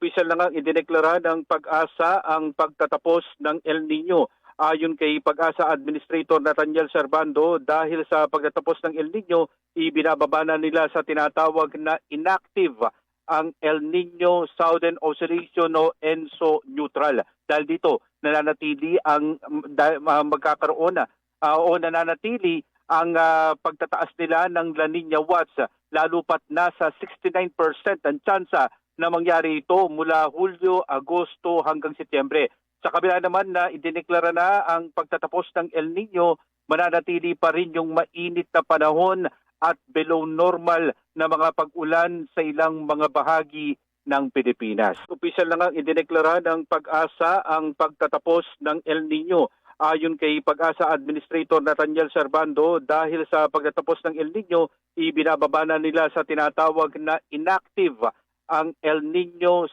Opisyal na ngang idineklara ng Pag-asa ang pagtatapos ng El Nino. Ayon kay Pag-asa Administrator Nathaniel Servando, dahil sa pagtatapos ng El Nino, ibinababa na nila sa tinatawag na inactive ang El Nino Southern Oscillation o ENSO neutral. Dahil dito, nananatili ang magkakaroon o nananatili ang pagtataas nila ng La Nina watts, lalo pat nasa 69% ang tsansa na mangyari ito mula Hulyo, Agosto hanggang Setyembre. Sa kabila naman na idineklara na ang pagtatapos ng El Nino, mananatili pa rin yung mainit na panahon at below normal na mga pag-ulan sa ilang mga bahagi ng Pilipinas. Opisyal na ngang idineklara ng Pag-asa ang pagtatapos ng El Nino. Ayon kay Pag-asa Administrator Nathaniel Servando, dahil sa pagtatapos ng El Nino, ibinababa na nila sa tinatawag na inactive ang El Nino